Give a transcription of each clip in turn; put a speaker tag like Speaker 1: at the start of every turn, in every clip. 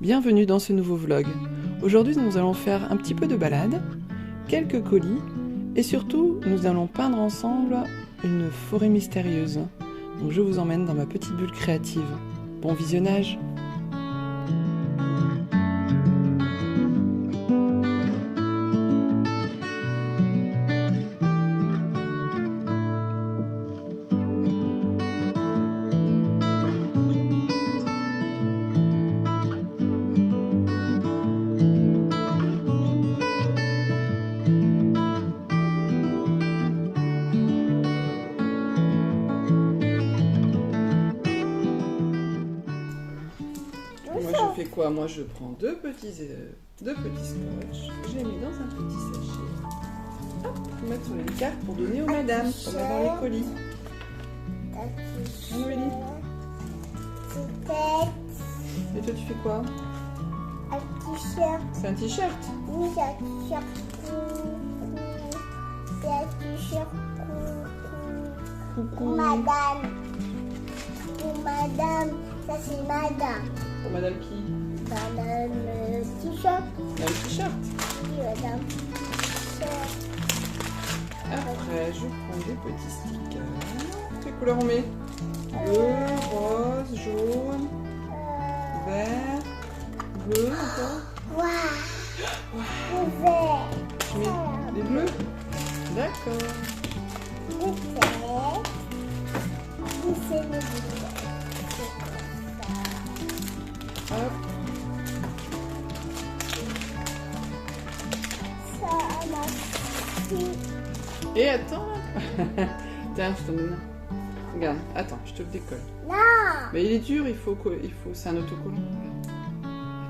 Speaker 1: Bienvenue dans ce nouveau vlog. Aujourd'hui nous allons faire un petit peu de balade, quelques colis et surtout nous allons peindre ensemble une forêt mystérieuse. Donc je vous emmène dans ma petite bulle créative. Bon visionnage! Moi je fais quoi? Moi je prends deux petits scotch, je les mets dans un petit sachet. Hop, je vais mettre sur les cartes pour donner aux madames, pour mettre dans les colis. Noélie. Et toi tu fais quoi?
Speaker 2: Un t-shirt.
Speaker 1: C'est un t-shirt?
Speaker 2: Oui, c'est un t-shirt. C'est un t-shirt.
Speaker 1: Coucou.
Speaker 2: Madame. Pour madame. Ça c'est madame.
Speaker 1: Pour madame qui?
Speaker 2: Madame t-shirt.
Speaker 1: Un t-shirt.
Speaker 2: Oui, madame t-shirt.
Speaker 1: Après je prends des petits stickers. Quelle couleur on met? Bleu, rose, jaune, vert, bleu encore.
Speaker 2: Waouh. Le vert.
Speaker 1: Je mets des bleus. D'accord.
Speaker 2: Le vert. C'est le vert.
Speaker 1: Hop.
Speaker 2: Ça m'a fait.
Speaker 1: Et attends. Tiens, je t'en donne un. Regarde, attends, je te le décolle.
Speaker 2: Non.
Speaker 1: Mais il est dur, c'est un autocollant. Regarde.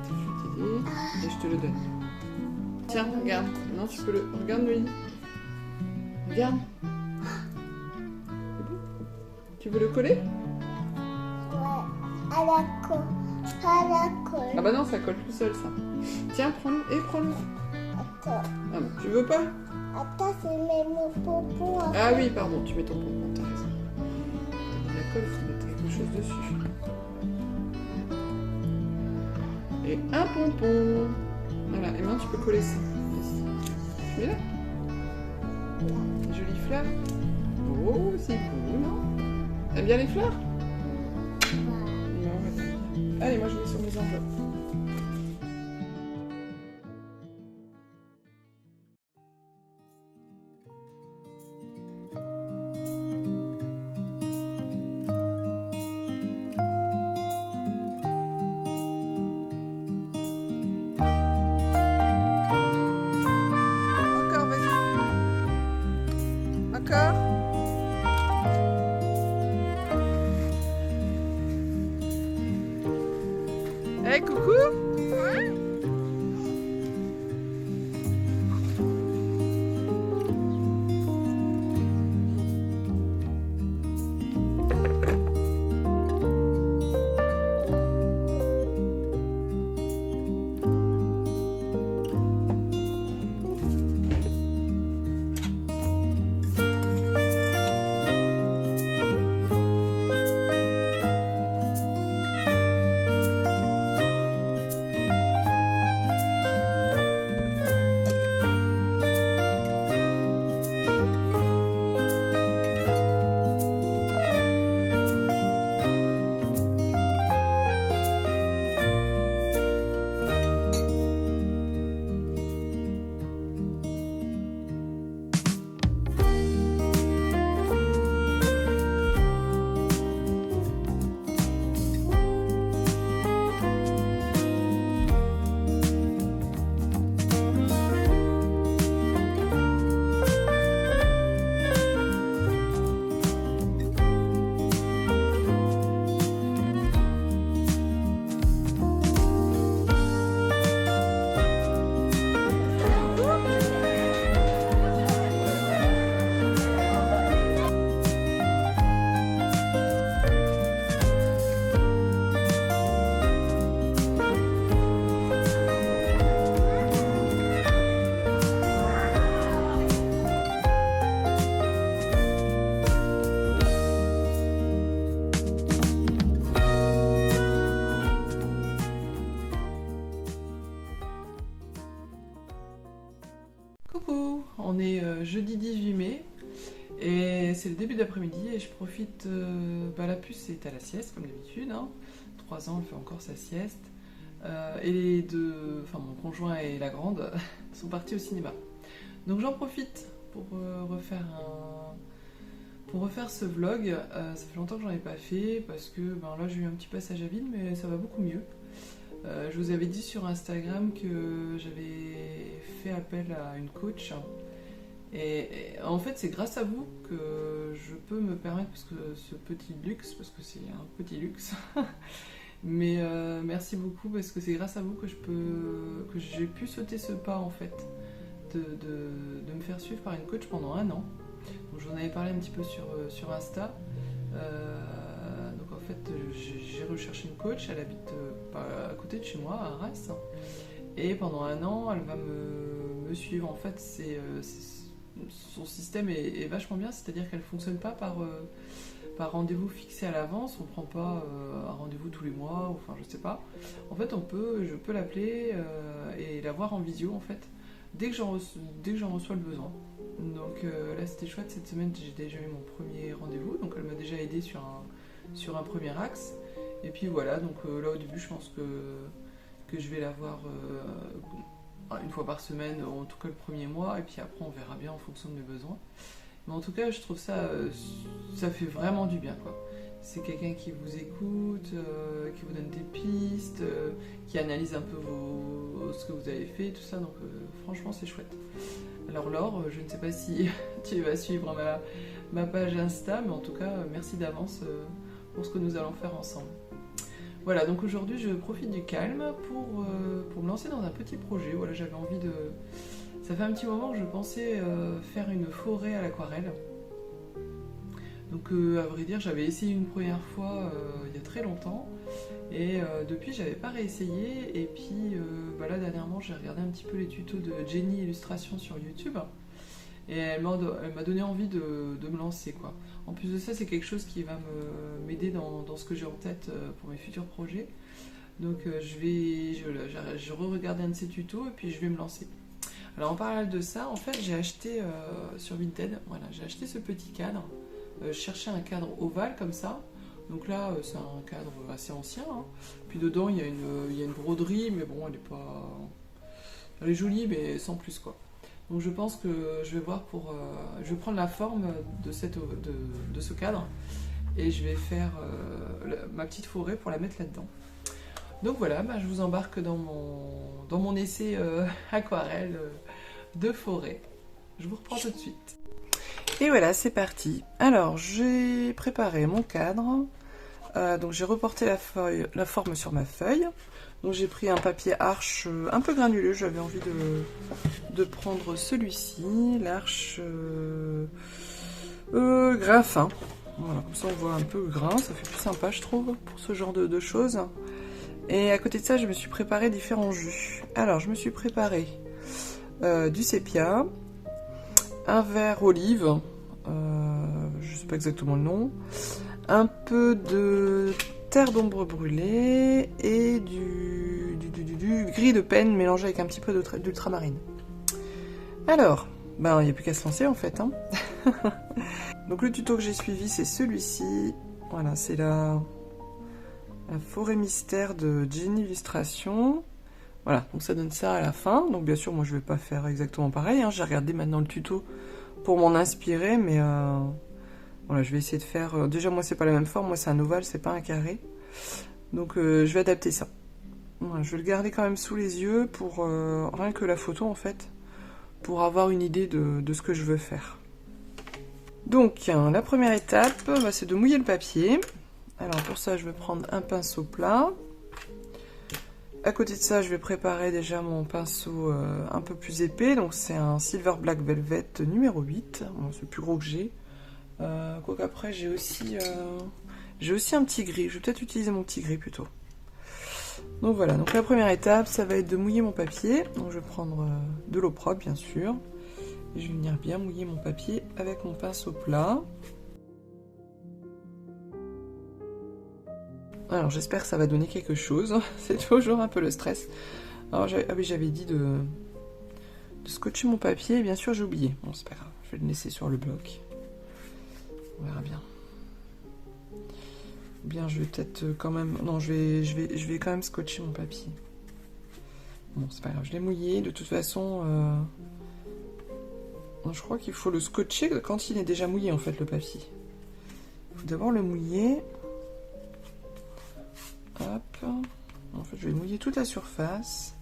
Speaker 1: Attends, je vais t'aider et je te le donne. Tiens, regarde. Non, tu peux le. Regarde, Louis. Regarde. C'est beau. Tu veux le coller?
Speaker 2: Ouais. À la colle. À la colle.
Speaker 1: Ah bah non, ça colle tout seul, ça. Tiens, prends-le et prends-le.
Speaker 2: Attends.
Speaker 1: Ah non, tu veux pas?
Speaker 2: Attends, c'est même mon pompon.
Speaker 1: Ah oui, pardon, tu mets ton pompon, t'as raison. T'as mis la colle, il faut mettre quelque chose dessus. Et un pompon. Voilà, et maintenant tu peux coller ça. Ici. Tu mets là. Des jolies fleurs. Oh, c'est beau, non? T'aimes bien les fleurs? Non, mais t'aimes bien. Allez, moi je mets sur mes enveloppes. Encore, vas-y. Encore. Hey, coucou. Et c'est le début d'après-midi et je profite... la puce est à la sieste comme d'habitude, hein. 3 ans, elle fait encore sa sieste. Et les deux... Enfin, mon conjoint et la grande sont partis au cinéma. Donc j'en profite pour refaire ce vlog. Ça fait longtemps que j'en ai pas fait parce que là j'ai eu un petit passage à vide, mais ça va beaucoup mieux. Je vous avais dit sur Instagram que j'avais fait appel à une coach. Et en fait, c'est grâce à vous que je peux me permettre ce petit luxe, parce que c'est un petit luxe. Mais merci beaucoup, parce que c'est grâce à vous que j'ai pu sauter ce pas en fait, de me faire suivre par une coach pendant 1 an. Donc, j'en avais parlé un petit peu sur Insta. Donc en fait, j'ai recherché une coach. Elle habite à côté de chez moi, à Arras. Et pendant 1 an, elle va me suivre. En fait, son système est vachement bien, c'est-à-dire qu'elle ne fonctionne pas par rendez-vous fixé à l'avance, on ne prend pas un rendez-vous tous les mois, enfin je sais pas. En fait, je peux l'appeler et la voir en visio en fait, dès que j'en reçois le besoin. Donc là c'était chouette, cette semaine j'ai déjà eu mon premier rendez-vous, donc elle m'a déjà aidé sur un premier axe. Et puis voilà, donc là au début je pense que je vais la voir 1 fois par semaine, en tout cas le premier mois, et puis après on verra bien en fonction de mes besoins. Mais en tout cas, je trouve ça fait vraiment du bien, quoi. C'est quelqu'un qui vous écoute, qui vous donne des pistes, qui analyse un peu ce que vous avez fait, tout ça, donc franchement c'est chouette. Alors Laure, je ne sais pas si tu vas suivre ma page Insta, mais en tout cas, merci d'avance pour ce que nous allons faire ensemble. Voilà, donc aujourd'hui je profite du calme pour me lancer dans un petit projet. Voilà, j'avais envie de... Ça fait un petit moment que je pensais faire une forêt à l'aquarelle. Donc à vrai dire, j'avais essayé une première fois il y a très longtemps. Et depuis, j'avais pas réessayé. Et puis là, dernièrement, j'ai regardé un petit peu les tutos de Jenny Illustration sur YouTube. Et elle m'a donné envie de me lancer, quoi. En plus de ça, c'est quelque chose qui va m'aider dans ce que j'ai en tête pour mes futurs projets. Donc je re-regarder un de ces tutos et puis je vais me lancer. Alors en parallèle de ça, en fait, j'ai acheté sur Vinted, voilà, j'ai acheté ce petit cadre. Je cherchais un cadre ovale comme ça. Donc là, c'est un cadre assez ancien, hein. Puis dedans, il y a une broderie, mais bon, elle est jolie, mais sans plus, quoi. Donc je pense que je vais voir je vais prendre la forme de ce cadre et je vais faire ma petite forêt pour la mettre là-dedans. Donc voilà, je vous embarque dans mon essai aquarelle de forêt. Je vous reprends tout de suite. Et voilà, c'est parti. Alors, j'ai préparé mon cadre. Donc j'ai reporté la forme sur ma feuille. Donc j'ai pris un papier arche un peu granuleux, j'avais envie de prendre celui-ci, l'arche grain fin. Voilà, comme ça on voit un peu le grain, ça fait plus sympa je trouve pour ce genre de choses. Et à côté de ça, je me suis préparé différents jus. Alors je me suis préparé du sépia, un vert olive, je sais pas exactement le nom, un peu de terre d'ombre brûlée et du gris de penne mélangé avec un petit peu d'ultramarine. Alors, il n'y a plus qu'à se lancer en fait, hein. Donc le tuto que j'ai suivi, c'est celui-ci. Voilà, c'est la forêt mystère de Jenny Illustration. Voilà, donc ça donne ça à la fin. Donc bien sûr, moi je vais pas faire exactement pareil, hein. J'ai regardé maintenant le tuto pour m'en inspirer, mais voilà, je vais essayer de faire... déjà, moi, c'est pas la même forme. Moi, c'est un ovale, c'est pas un carré. Donc, je vais adapter ça. Voilà, je vais le garder quand même sous les yeux pour... rien que la photo, en fait. Pour avoir une idée de ce que je veux faire. Donc, la première étape, c'est de mouiller le papier. Alors, pour ça, je vais prendre un pinceau plat. À côté de ça, je vais préparer déjà mon pinceau un peu plus épais. Donc, c'est un Silver Black Velvet numéro 8. Bon, c'est le plus gros que j'ai. Quoique après j'ai aussi un petit gris, je vais peut-être utiliser mon petit gris plutôt. Donc voilà, donc la première étape ça va être de mouiller mon papier. Donc je vais prendre de l'eau propre bien sûr, et je vais venir bien mouiller mon papier avec mon pinceau plat. Alors j'espère que ça va donner quelque chose, c'est toujours un peu le stress. Alors j'avais dit de scotcher mon papier, et bien sûr j'ai oublié, bon c'est pas grave, je vais le laisser sur le bloc. On verra bien. Ou bien je vais peut-être quand même... Non, je vais quand même scotcher mon papier. Bon, c'est pas grave, je l'ai mouillé. De toute façon, je crois qu'il faut le scotcher quand il est déjà mouillé, en fait, le papier. Il faut d'abord le mouiller. Hop. En fait, je vais mouiller toute la surface.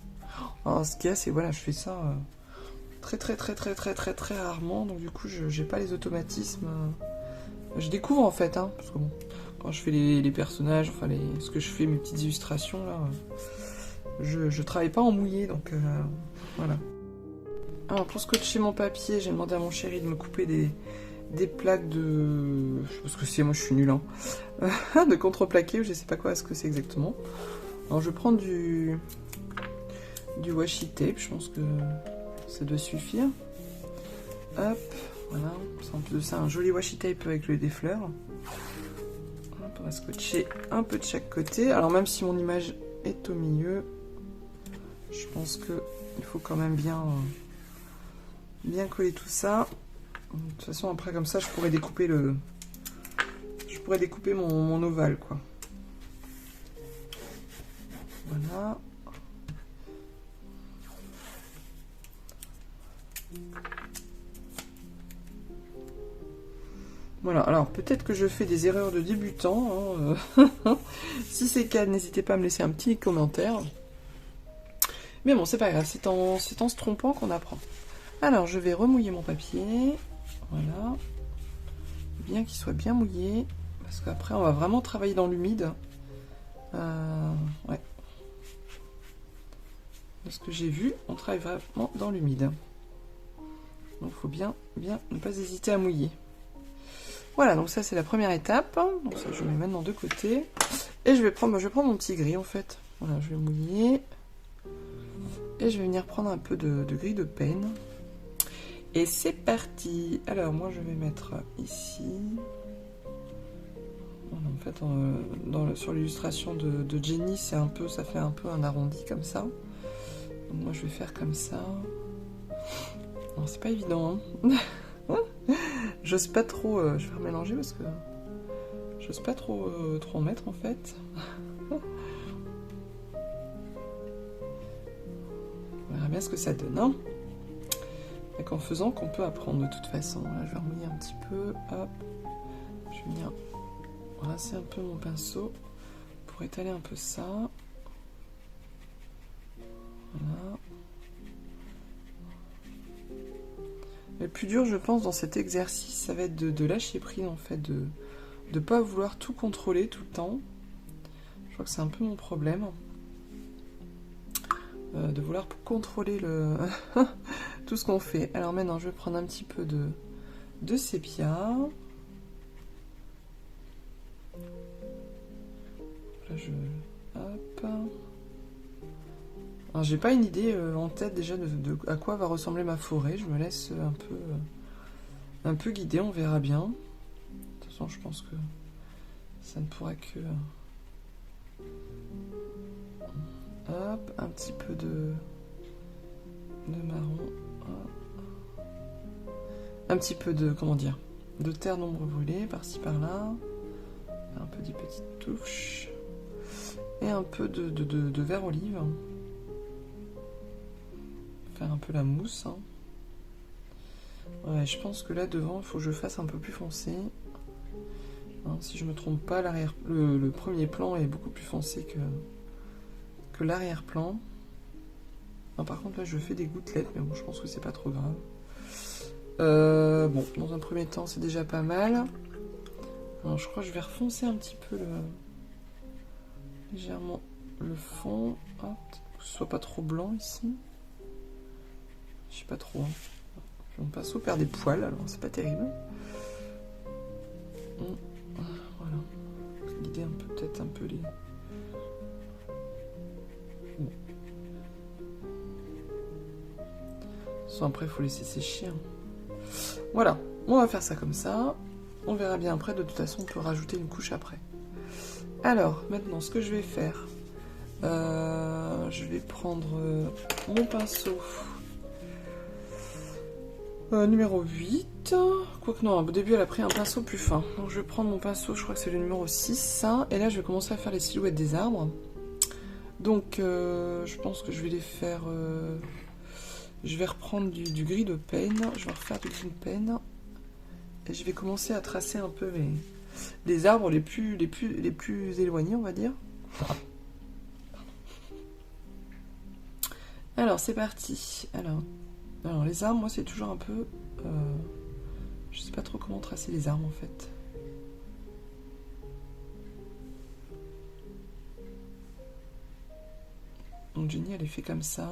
Speaker 1: Alors, ce qu'il y a, c'est voilà, je fais ça très rarement. Donc, du coup, je n'ai pas les automatismes. Je découvre, en fait, hein, parce que bon, quand je fais les personnages, enfin, ce que je fais, mes petites illustrations, là... Je travaille pas en mouillé, donc voilà. Alors pour scotcher mon papier, j'ai demandé à mon chéri de me couper des plaques de... Je sais pas ce que c'est, moi je suis nulle, hein. De contreplaqué, je sais pas quoi, ce que c'est exactement. Alors je prends du washi tape, je pense que ça doit suffire. Hop, voilà. En plus de ça, un joli washi tape avec des fleurs. Hop, on va scotcher un peu de chaque côté. Alors même si mon image est au milieu... Je pense qu'il faut quand même bien coller tout ça. De toute façon, après, comme ça, je pourrais découper mon ovale, quoi. Voilà. Voilà, alors peut-être que je fais des erreurs de débutant. Hein. Si c'est le cas, n'hésitez pas à me laisser un petit commentaire. Mais bon, c'est pas grave, c'est en se trompant qu'on apprend. Alors, je vais remouiller mon papier. Voilà. Bien qu'il soit bien mouillé. Parce qu'après, on va vraiment travailler dans l'humide. Ouais. De ce que j'ai vu, on travaille vraiment dans l'humide. Donc, il faut bien ne pas hésiter à mouiller. Voilà, donc ça, c'est la première étape. Donc ça, je le mets maintenant de côté. Et je vais prendre mon petit gris, en fait. Voilà, je vais mouiller. Et je vais venir prendre un peu de gris de peigne. Et c'est parti. Alors moi je vais mettre ici. En fait, sur l'illustration de Jenny, ça fait un peu un arrondi comme ça. Donc moi je vais faire comme ça. C'est pas évident. Hein. J'ose pas trop. Je vais remélanger parce que j'ose pas trop en mettre en fait. On verra bien ce que ça donne. Hein. Et qu'en faisant qu'on peut apprendre de toute façon. Là, je vais remouiller un petit peu. Hop. Je vais venir rincer un peu mon pinceau pour étaler un peu ça. Voilà. Le plus dur, je pense, dans cet exercice, ça va être de lâcher prise, en fait, de ne pas vouloir tout contrôler tout le temps. Je crois que c'est un peu mon problème. De vouloir contrôler tout ce qu'on fait. Alors maintenant, je vais prendre un petit peu de sépia. Là, hop. Alors, j'ai pas une idée en tête déjà de à quoi va ressembler ma forêt. Je me laisse un peu guider, on verra bien. De toute façon, je pense que ça ne pourra que... Hop, un petit peu de marron. Hop. Un petit peu de, comment dire, de terre d'ombre brûlée, par-ci par-là. Un peu des petites touches. Et un peu de vert olive. Faire un peu la mousse. Hein. Ouais, je pense que là devant, il faut que je fasse un peu plus foncé. Hein, si je me trompe pas, le premier plan est beaucoup plus foncé que l'arrière-plan. Par contre là je fais des gouttelettes, mais bon je pense que c'est pas trop grave. Bon, dans un premier temps c'est déjà pas mal. Alors je crois que je vais refoncer un petit peu légèrement le fond. Hop, que ce soit pas trop blanc ici. Je sais pas trop. Hein. Mon pinceau perd des poils, alors c'est pas terrible. Voilà. Guider peut-être un peu les... Après il faut laisser sécher. Hein. Voilà, on va faire ça comme ça. On verra bien après, de toute façon on peut rajouter une couche après. Alors maintenant ce que je vais faire, je vais prendre mon pinceau Numéro 8. Quoique non, au début elle a pris un pinceau plus fin. Donc je vais prendre mon pinceau, je crois que c'est le numéro 6. Et là je vais commencer à faire les silhouettes des arbres. Donc je pense que je vais les faire... je vais reprendre du gris de peine. Je vais refaire du gris de peine. Et je vais commencer à tracer un peu les arbres les plus éloignés, on va dire. Alors c'est parti. Alors les arbres, moi c'est toujours un peu... je sais pas trop comment tracer les arbres en fait. Donc Jenny elle est fait comme ça.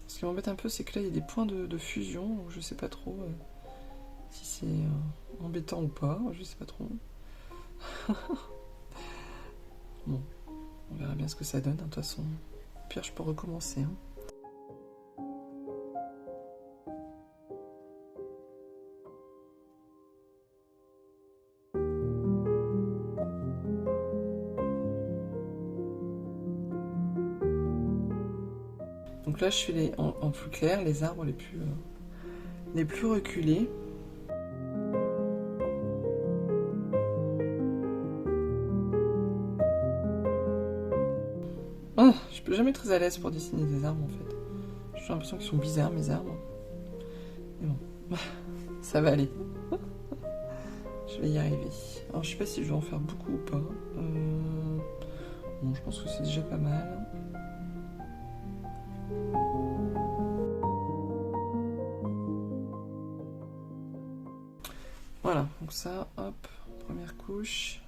Speaker 1: Ce qui m'embête un peu c'est que là il y a des points de fusion, donc je sais pas trop si c'est embêtant ou pas, je sais pas trop. Bon, on verra bien ce que ça donne, de toute façon. Au pire, je peux recommencer. Donc là, je fais en plus clair les arbres les plus reculés. Oh, je suis jamais très à l'aise pour dessiner des arbres en fait. J'ai l'impression qu'ils sont bizarres mes arbres. Mais bon, ça va aller. Je vais y arriver. Alors je sais pas si je vais en faire beaucoup ou pas. Bon, je pense que c'est déjà pas mal. Voilà, donc ça, hop, première couche.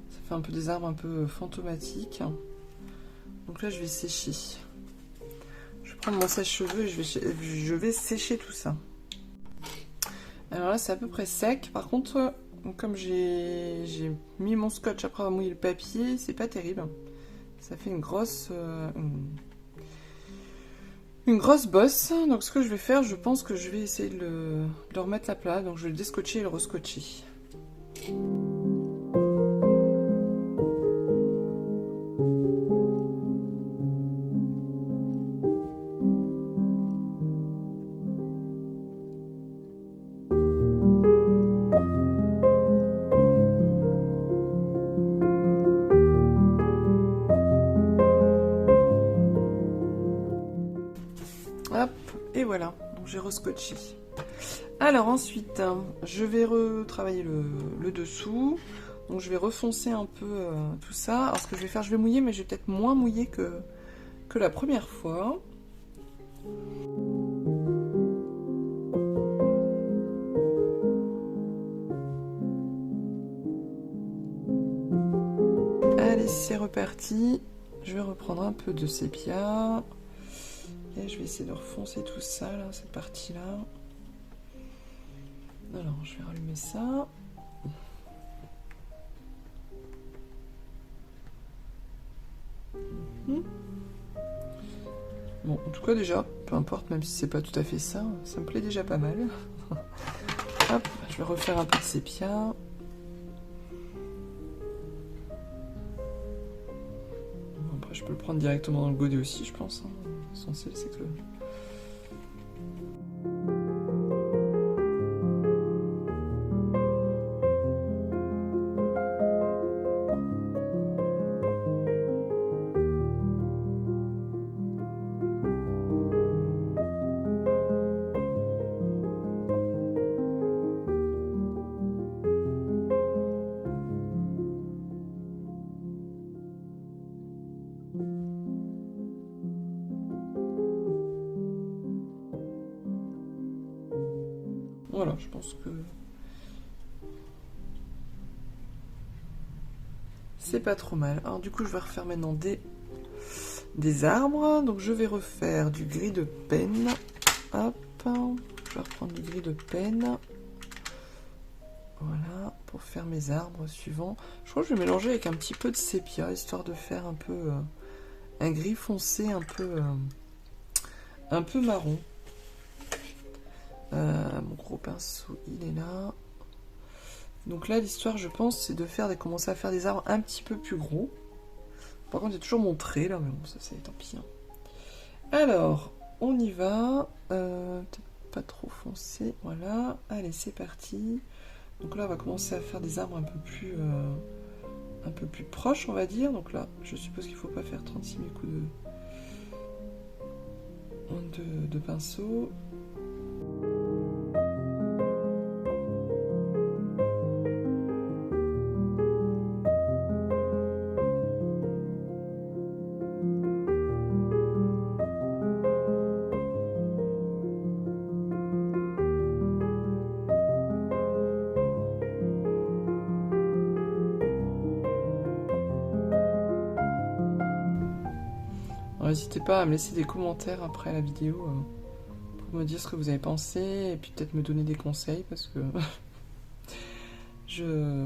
Speaker 1: Ça fait un peu des arbres un peu fantomatiques. Donc là, je vais sécher. Je vais prendre mon sèche-cheveux et je vais sécher tout ça. Alors là, c'est à peu près sec. Par contre, comme j'ai mis mon scotch après avoir mouillé le papier, c'est pas terrible. Ça fait une grosse bosse. Donc ce que je vais faire, je pense que je vais essayer de le remettre à plat. Donc je vais le déscotcher et le rescotcher. Hop, et voilà, donc j'ai rescotché. Alors ensuite, je vais retravailler le dessous. Donc je vais refoncer un peu tout ça. Alors ce que je vais faire, je vais mouiller, mais je vais peut-être moins mouiller que la première fois. Allez, c'est reparti. Je vais reprendre un peu de sépia. Et je vais essayer de refoncer tout ça, là, cette partie-là. Alors, je vais rallumer ça. Bon, en tout cas, déjà, peu importe, même si c'est pas tout à fait ça, ça me plaît déjà pas mal. Hop, je vais refaire un peu de sépia. Après, je peux le prendre directement dans le godet aussi, je pense. L'essentiel, c'est que... Voilà, je pense que c'est pas trop mal. Alors du coup, je vais refaire maintenant des arbres. Donc je vais refaire du gris de peine. Hop, je vais reprendre du gris de peine. Voilà, pour faire mes arbres suivants. Je crois que je vais mélanger avec un petit peu de sépia, histoire de faire un peu un gris foncé, un peu marron. Mon gros pinceau, il est là. Donc là, l'histoire, je pense, c'est de commencer à faire des arbres un petit peu plus gros Par contre, il y a toujours mon trait là, mais bon, ça c'est tant pis. Hein. Alors, on y va. Peut-être pas trop foncé. Voilà. Allez, c'est parti. Donc là, on va commencer à faire des arbres un peu plus proches, on va dire. Donc là, je suppose qu'il ne faut pas faire 36 000 coups de pinceau. N'hésitez pas à me laisser des commentaires après la vidéo pour me dire ce que vous avez pensé et puis peut-être me donner des conseils parce que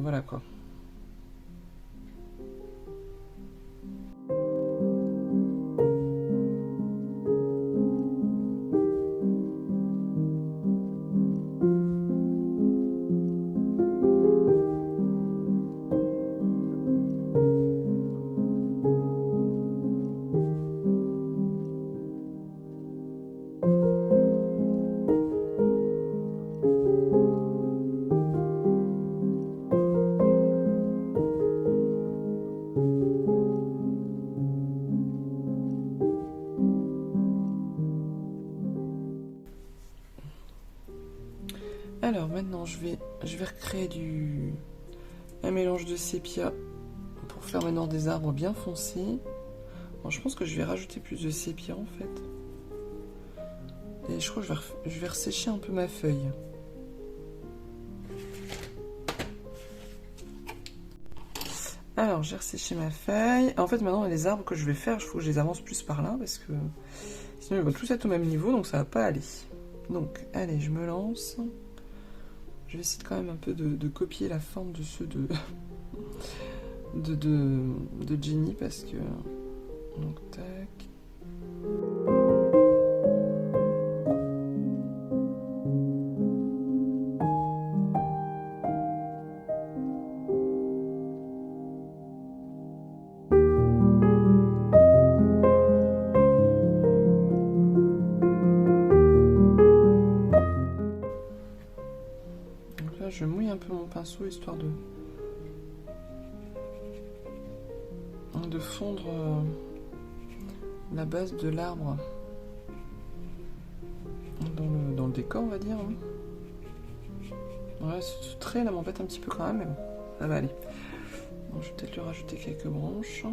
Speaker 1: voilà quoi. Alors maintenant je vais recréer un mélange de sépia pour faire maintenant des arbres bien foncés. Bon, je pense que je vais rajouter plus de sépia en fait. Et je crois que je vais ressécher un peu ma feuille. Alors j'ai resséché ma feuille. En fait maintenant les arbres que je vais faire, il faut que je les avance plus par là parce que sinon ils vont tous être au même niveau donc ça va pas aller. Donc allez, je me lance. Je vais essayer quand même un peu de copier la forme de ceux de Jenny parce que... Donc, tac. Donc là, je mouille un peu mon pinceau histoire de fondre la base de l'arbre dans le décor, on va dire. Ouais, ce trait là m'embête un petit peu quand même, mais bon, ça va aller. Donc, je vais peut-être lui rajouter quelques branches.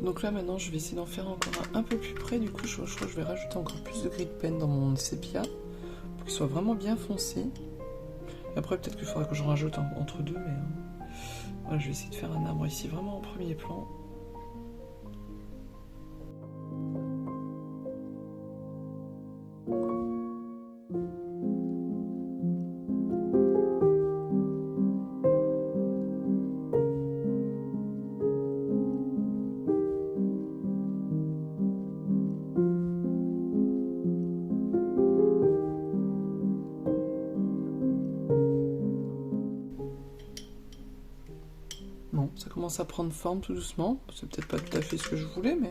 Speaker 1: Donc là maintenant je vais essayer d'en faire encore un peu plus près. Du coup je crois que je vais rajouter encore plus de gris de pen dans mon sépia pour qu'il soit vraiment bien foncé. Et après peut-être qu'il faudra que j'en rajoute entre deux, mais voilà, je vais essayer de faire un arbre ici vraiment en premier plan. commence à prendre forme tout doucement. C'est peut-être pas tout à fait ce que je voulais, mais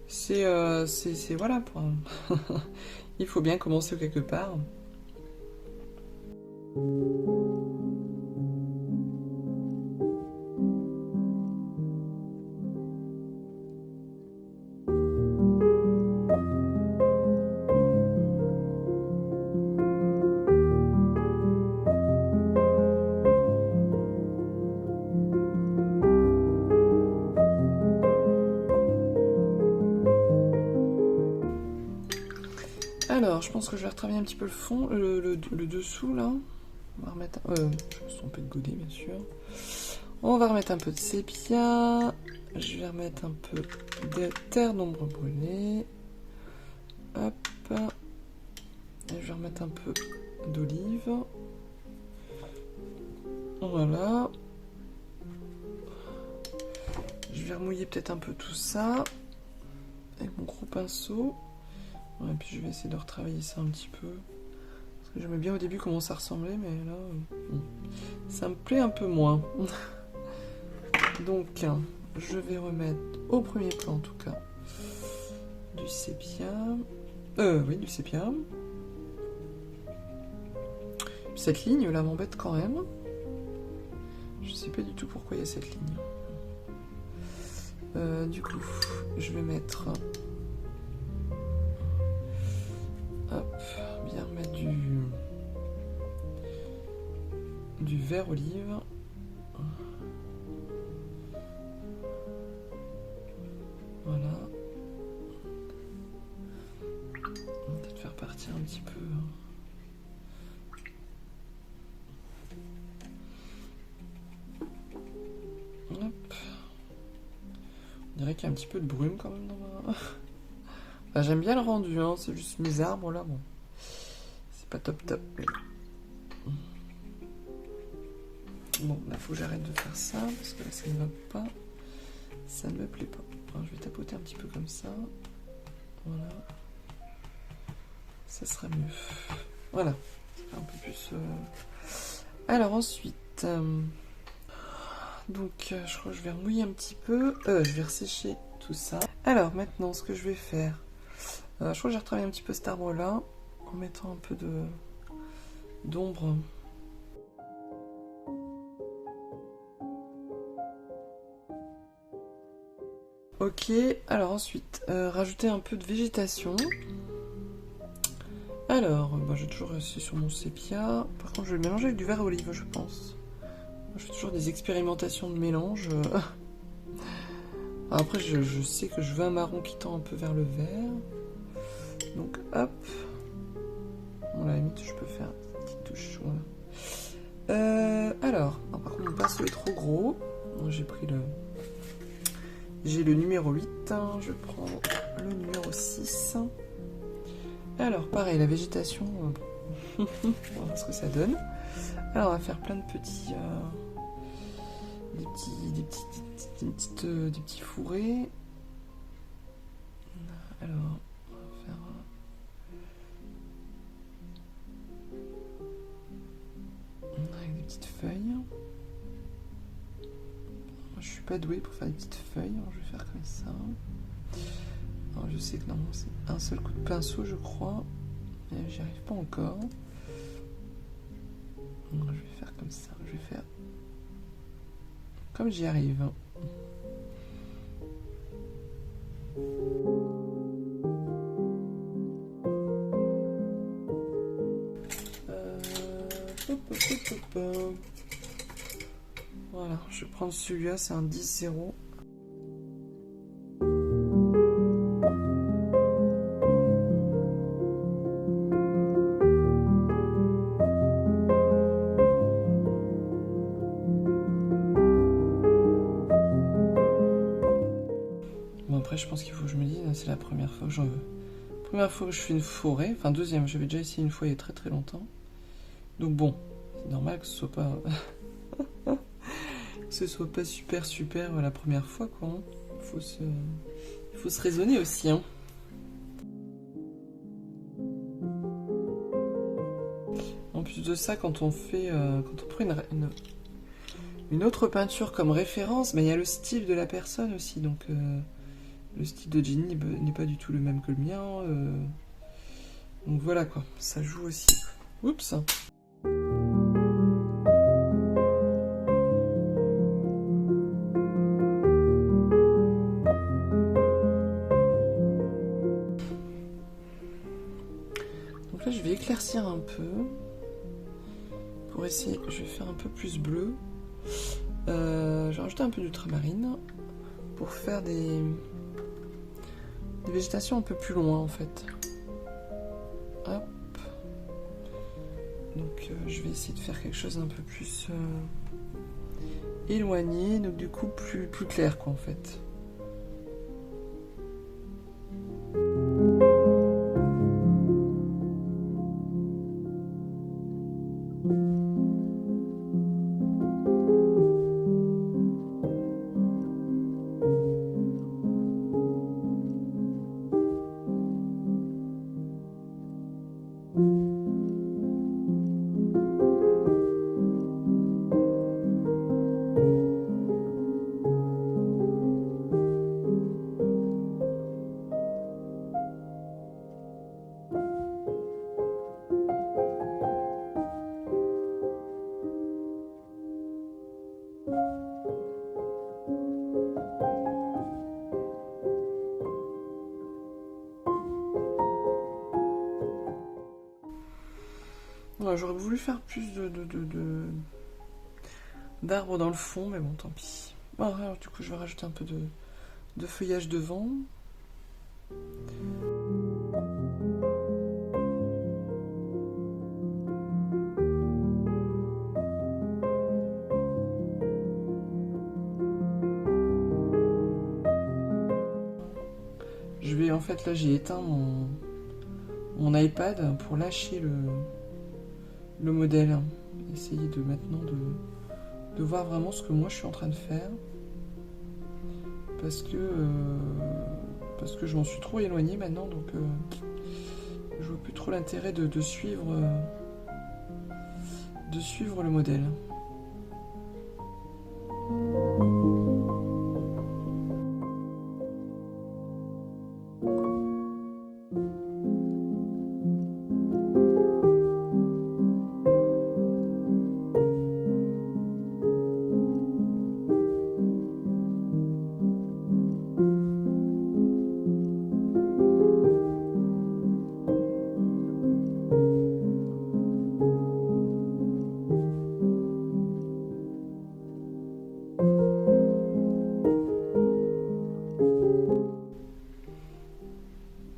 Speaker 1: c'est voilà. Il faut bien commencer quelque part. Alors, je pense que je vais retravailler un petit peu le fond, le dessous là. On va remettre. Je me suis trompée de godet, bien sûr. On va remettre un peu de sépia. Je vais remettre un peu de terre d'ombre brûlée. Hop. Et je vais remettre un peu d'olive. Voilà. Je vais remouiller peut-être un peu tout ça avec mon gros pinceau. Ouais, et puis je vais essayer de retravailler ça un petit peu. Parce que j'aimais bien au début comment ça ressemblait, mais là, ça me plaît un peu moins. Donc, je vais remettre au premier plan, en tout cas, du sépia. Oui, du sépia. Cette ligne, là, m'embête quand même. Je sais pas du tout pourquoi il y a cette ligne. Du coup, je vais mettre... Hop, bien remettre du vert olive. Voilà. On va peut-être faire partir un petit peu. Hop. On dirait qu'il y a un petit peu de brume quand même dans ma... Enfin, j'aime bien le rendu, hein. C'est juste mes arbres là, bon. C'est pas top top. Bon, là faut que j'arrête de faire ça, parce que là ça ne va pas. Ça ne me plaît pas. Alors, je vais tapoter un petit peu comme ça. Voilà. Ça sera mieux. Voilà. Ça sera un peu plus... Alors ensuite... Donc je crois que je vais remouiller un petit peu. Je vais ressécher tout ça. Alors maintenant, ce que je vais faire... je crois que j'ai retravaillé un petit peu cet arbre-là, en mettant un peu d'ombre. Ok, alors ensuite, rajouter un peu de végétation. Alors, je vais toujours rester sur mon sépia. Par contre, je vais le mélanger avec du vert olive, je pense. Je fais toujours des expérimentations de mélange. Après, je sais que je veux un marron qui tend un peu vers le vert. Donc, hop. Bon, à la limite, je peux faire une petite touche. Voilà. Alors, par contre, mon pinceau est trop gros. J'ai pris le... J'ai le numéro 8. Je prends le numéro 6. Alors, pareil, la végétation. On va voir ce que ça donne. Alors, on va faire plein de petits... des petits fourrés. Alors, on va faire... avec des petites feuilles. Je suis pas douée pour faire des petites feuilles, alors je vais faire comme ça. Alors, je sais que normalement c'est un seul coup de pinceau, je crois. Mais j'y arrive pas encore. Alors, je vais faire comme ça. Je vais faire comme j'y arrive. Voilà, je vais prendre celui-là, c'est un 10-0. Bon, après, je pense qu'il faut que je me dise, c'est la première fois que je fais une forêt. Enfin, deuxième, j'avais déjà essayé une fois il y a très très longtemps. Donc bon, c'est normal que ce soit pas... que ce soit pas super la première fois, quoi. Hein. Il faut se raisonner aussi, hein. En plus de ça, quand on prend une autre peinture comme référence, mais il y a le style de la personne aussi, donc le style de Ginny n'est pas du tout le même que le mien. Donc voilà quoi, ça joue aussi. Oups. Donc là je vais éclaircir un peu. Pour essayer, je vais faire un peu plus bleu. Je vais rajouter un peu d'ultramarine pour faire des végétations un peu plus loin en fait. Hop. Donc je vais essayer de faire quelque chose d'un peu plus éloigné, donc du coup plus clair quoi en fait. J'aurais voulu faire plus d'arbres dans le fond, mais bon, tant pis. Bon, alors, du coup, je vais rajouter un peu de feuillage devant. Je vais, en fait, là, j'ai éteint mon iPad pour lâcher le modèle. Essayer de maintenant de voir vraiment ce que moi je suis en train de faire. Parce que je m'en suis trop éloignée maintenant, donc je vois plus trop l'intérêt de suivre le modèle.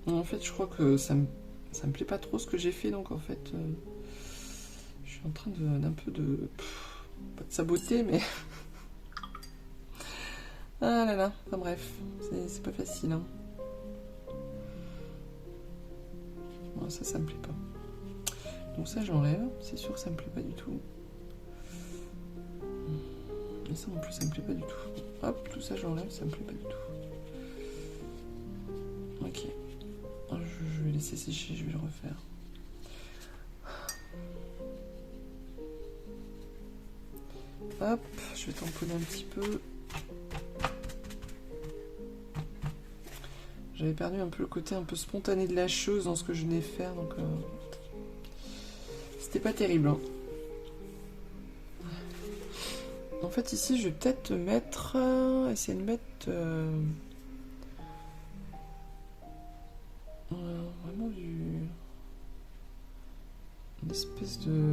Speaker 1: En fait, je crois que ça me plaît pas trop ce que j'ai fait, donc en fait, je suis en train d'un peu pas de saboter, mais ah là là, enfin bref, c'est pas facile. Hein. Bon, ça me plaît pas. Donc ça, j'enlève. C'est sûr que ça me plaît pas du tout. Et ça, en plus, ça me plaît pas du tout. Hop, tout ça, j'enlève. Ça me plaît pas du tout. Ok. Je vais laisser sécher. Je vais le refaire. Hop, je vais tamponner un petit peu. J'avais perdu un peu le côté un peu spontané de la chose dans ce que je venais faire, donc c'était pas terrible. Hein. En fait, ici, je vais peut-être mettre, essayer de mettre vraiment une espèce de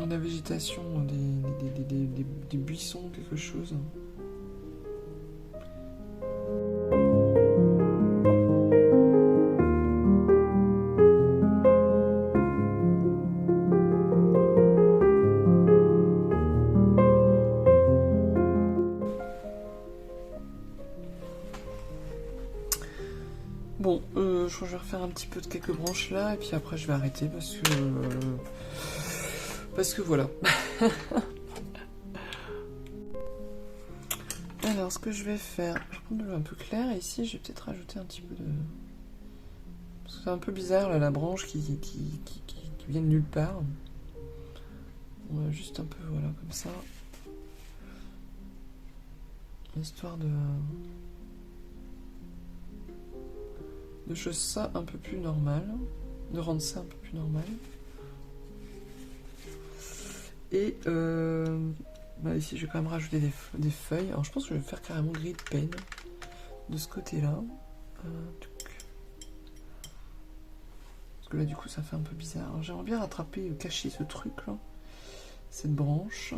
Speaker 1: la végétation, des buissons, quelque chose. Bon, je crois que je vais refaire un petit peu de quelques branches là, et puis après je vais arrêter parce que voilà. Alors, ce que je vais faire, je vais prendre de l'eau un peu clair, et ici je vais peut-être rajouter un petit peu de... Parce C'est un peu bizarre là, la branche qui vient de nulle part. On va juste un peu, voilà, comme ça. Histoire de choses ça un peu plus normal. De rendre ça un peu plus normal. Et bah ici je vais quand même rajouter des feuilles. Alors je pense que je vais faire carrément gris de peine de ce côté-là. Parce que là du coup ça fait un peu bizarre. J'aimerais bien rattraper, cacher ce truc là. Cette branche.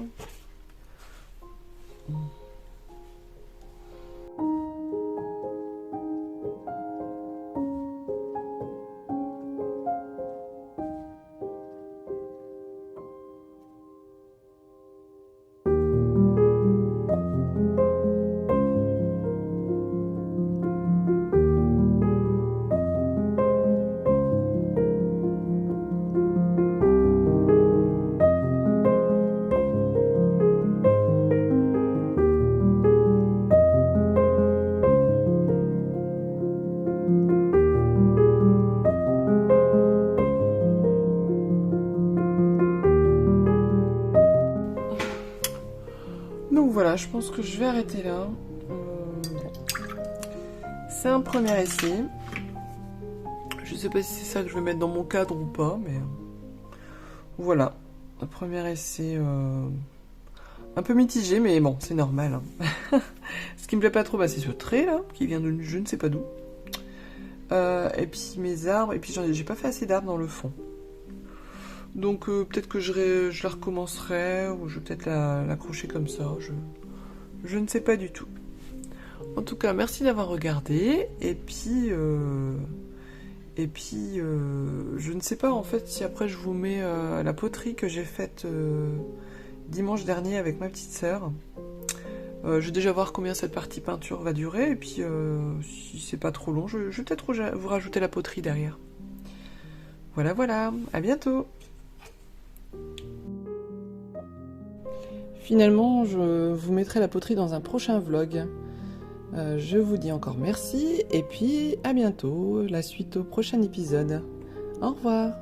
Speaker 1: Donc voilà, je pense que je vais arrêter là. C'est un premier essai. Je sais pas si c'est ça que je vais mettre dans mon cadre ou pas, mais voilà. Un premier essai un peu mitigé, mais bon, c'est normal. Hein. Ce qui me plaît pas trop, bah, c'est ce trait là, qui vient de je ne sais pas d'où. Et puis mes arbres, et puis j'ai pas fait assez d'arbres dans le fond. Donc peut-être que je la recommencerai, ou je vais peut-être l'accrocher comme ça, je ne sais pas du tout. En tout cas, merci d'avoir regardé, et puis je ne sais pas en fait si après je vous mets la poterie que j'ai faite dimanche dernier avec ma petite sœur. Je vais déjà voir combien cette partie peinture va durer, et puis si c'est pas trop long, je vais peut-être vous rajouter la poterie derrière. Voilà, à bientôt. Finalement, je vous mettrai la poterie dans un prochain vlog. Je vous dis encore merci, et puis à bientôt, la suite au prochain épisode. Au revoir.